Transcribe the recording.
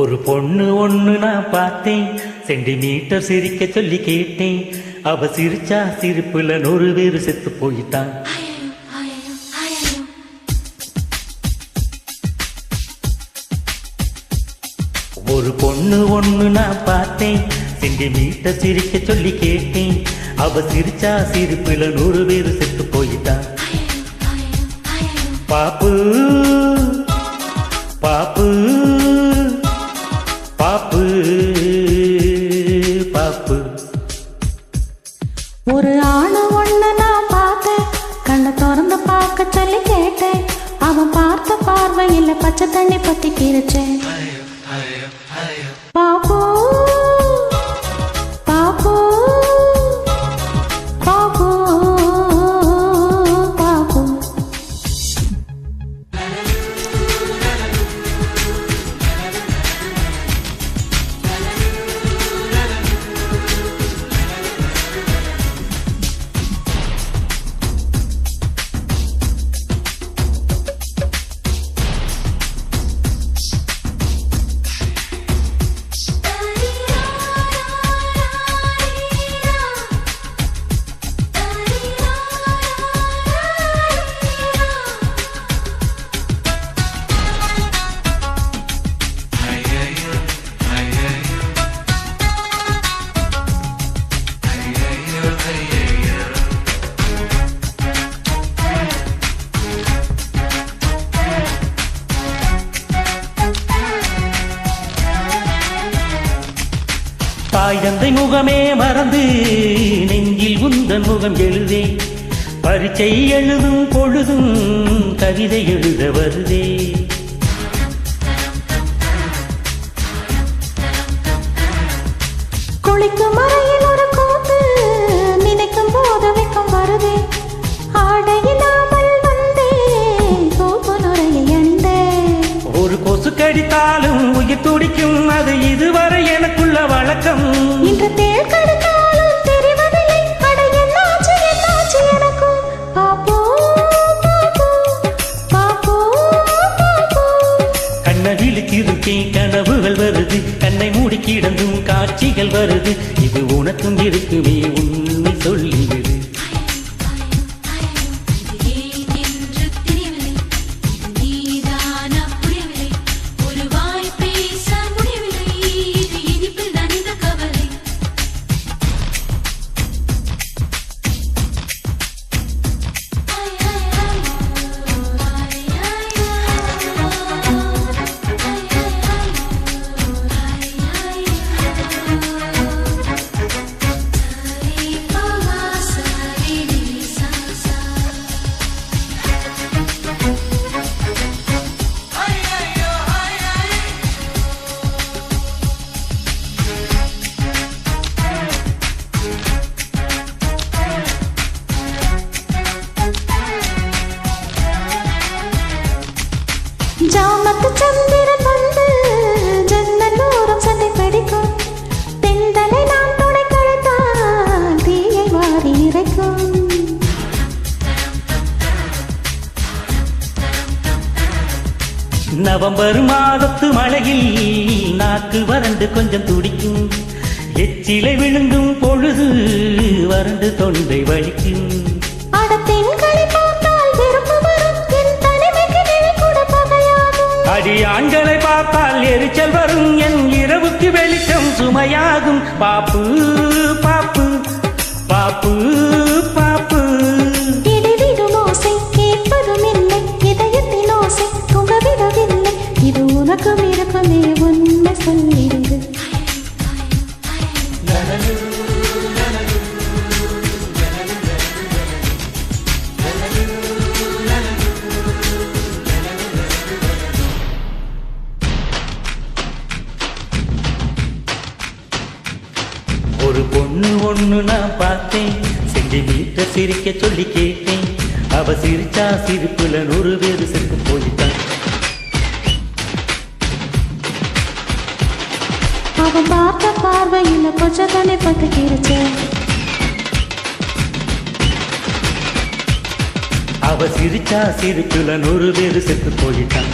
ஒரு பொண்ணு ஒண்ணு நான் பார்த்தேன், சென்டிமீட்டர் சிரிக்க சொல்லி கேட்டேன். அவ சிரிச்சா சிரிப்புல 100 பேரு செத்து போயிட்டான். ஒரு பொண்ணு ஒண்ணு நான் பார்த்தேன், சென்டிமீட்டர் சிரிக்க சொல்லி கேட்டேன். அவ சிரிச்சா சிரிப்புல 100 பேரு செத்து போயிட்டான். பாப்பு பாப்பு பாப்பு பாப்பு. ஒரு ஆணு ஒண்ணு நான் பார்த்தேன், கண்ணை திறந்து பார்க்க சொல்லி கேட்டேன். அவன் பார்த்த பார்வையில் பச்சை தண்ணி பத்தி கிழிச்சேன். பாப்பு பாப்பு பாப்பு பாப்பு. தாய் தந்தை முகமே மறந்து நெஞ்சில் உந்தன் முகம் எழுதே. பரீட்சை எழுதும் பொழுதும் கவிதை எழுத வருதே. குளிக்கும் அறையில் ஒரு கூத்து, நினைக்கும் போது வெக்கம் வருதே. ஆடையில்லாமல் வந்தே சோப்பு நுரையை அண்டே. ஒரு கொசு கடித்தாலும் உயிர் துடிக்கும், அது இதுவரை எனக்குள்ள வழக்கம். இன்று தேள் கடித்தாலும் தெரிவதில்லை, அட என்னாச்சு என்னாச்சு எனக்கும். பாப்பு பாப்பு பாப்பு பாப்பு. கண்ணை விழித்திருக்கேன், கனவுகள் வருது. கண்ணை மூடி கிடந்தும் காட்சிகள் வருது. இது உனக்கும் இருக்குமே, உண்மை சொல்லிவிடு. ஜாமத்து சந்திரன் வந்து ஜன்னலோரம் சண்டை படிக்கும். தென்றலை நான் தொடை கழுத்தால் தீயை வாரி இறைக்கும். நவம்பர் மாதத்து மழையில் நாக்கு வறண்டு கொஞ்சம் துடிக்கும். எச்சிலை விழுங்கும் பொழுது வறண்டு தொண்டை வலிக்கும். அடத்தெண்களை பார்த்தால் வெறுப்பு வரும், என் தனிமைக்கு நிழல் கூட பகையாகும். அடி ஆண்களை பார்த்தால் எரிச்சல் வரும், என் இரவுக்கு வெளிச்சம் சுமையாகும். பாப்பு பாப்பு பாப்பு பாப்பு. இடிவிடும் ஓசை கேட்பதும் இல்லை, இதயத்தின் ஓசை தூங்கவிடவில்லை. இது உனக்கும் இருக்குமே, உண்மை சொல்லிடுது. பொண்ணு ஒண்ணு நான் பார்த்தேன், சென்டிமீட்டர் சிரிக்க சொல்லி கேட்டேன். அவ சிரிச்சா சிரிப்புல 100 பேரு செத்து போயிட்டான். அவன் பார்த்த பார்வையில பச்சை தண்ணி பத்திக்கிருச்சு. அவ சிரிச்சா சிரிப்புல 100 பேரு செத்து போயிட்டான்.